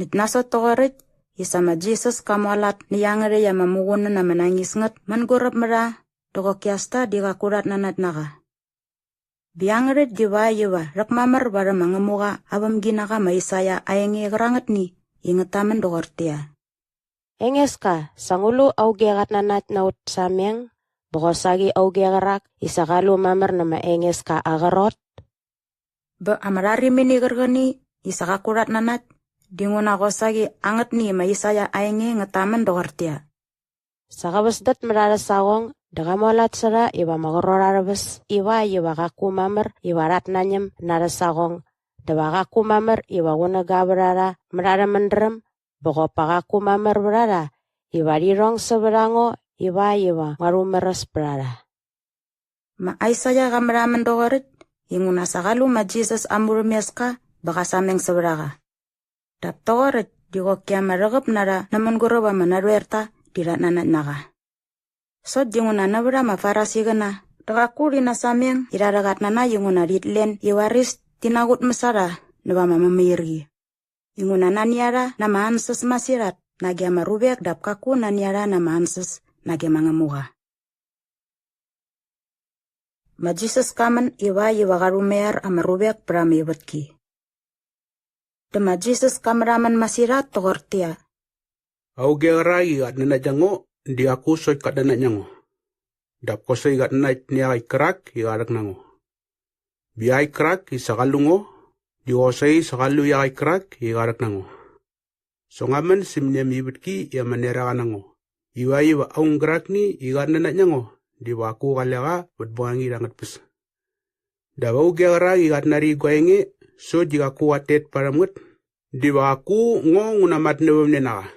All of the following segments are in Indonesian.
Nitnaso togorit, isama Jesus kamualat niyangere ya mamugunan na manangis ngat mangurap mera toko kiasta di kakurat nanat naka. Biangeret jiwa rakmamar bara mangamuka abam ginaka maisaya ayenge kerangat ni ingetaman dokortia. Enges ka, sangulu auge kat nanat naut samyang, bokosagi auge kerak isakalu mamar na maenges ka agarot. Ba amarari mini gergani isakakurat nanat. Dingun ako sagi anget ni maisaya ayenge ngetaman dokartia. Sakabasdat mararasawang, dakamolat sara iwa magororarabas, iwa kaku mamar, iwa ratnanyam narasawang, dawa kaku mamar, iwa unagabarara, mararamandaram, boko pakaku mamar barara, iwa rirong seberango, iwa ngarumeras barara. Ma aisaya kameraman dokarit, ingun asakalu ma Jesus amurmiaska, baka sameng seberaka. Dap togorit, di ko kya maragap nara naman guro ba manarwerta dirat nanat naka. So jingun na nabra mafarasi gana, dakakuri na samyang iraragat na yung ritlen iwaris tinagut masara na ba mamamirgi. Yung nanyara na maansas masirat, nagya marubek dap kaku nanyara na maansas nagya mga muka. Ma Jesus kaman iwa karumear amarubek pramibotki. Dama Jesus kameraman masirat tokortia. Auge rai gat nana jango, di aku soy kat nana nyango. Dap ko soy gat nana niay kerak igarak nango. Biay kerak isakalungo, di osay sakalu yay kerak igarak nango. So ngaman simnya mibitki ya manera nango. Iwa aung kerak ni igat nana nyango, di waku kalaga budbuangi rangat pus. Dap auge rai gat nari goenge, so jika kuatet paramut, di waku ngunamat nebumne naka.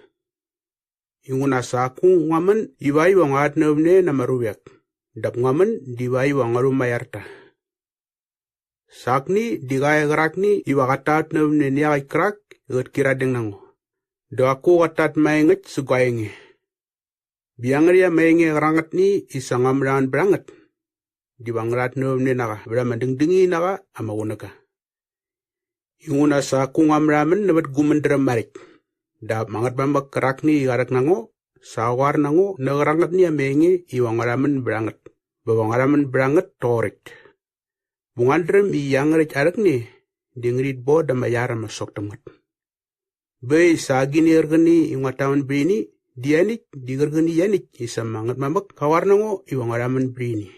Inguna saku ngaman iwai wangat nebumne na marubek. Dap ngaman diwai wangarumayarta. Sakni digaya gerakni iwa katat nebumne niya kerak ikat kiradeng nango. Do aku katat mayenget sugayenge. Biangria mayenge gerangat ni isang amran berangat. Di wangrat nebumne naka beramandengdengi naka amagunaka. Inguna sa kungamraman nabat gumendera marik. Dap mangat bambak kerak ni igarak nango, sawar nango nagarangat ni amenge iwangaraman berangat. Bawangaraman berangat torik. Bungandrem iyangarik arak ni, dingrit bo damayara masok tamat. Bay sagi ni ergani ingwatawan brini, dianik, digergani yanik, isa mangat bambak kawar nango iwangaraman brini.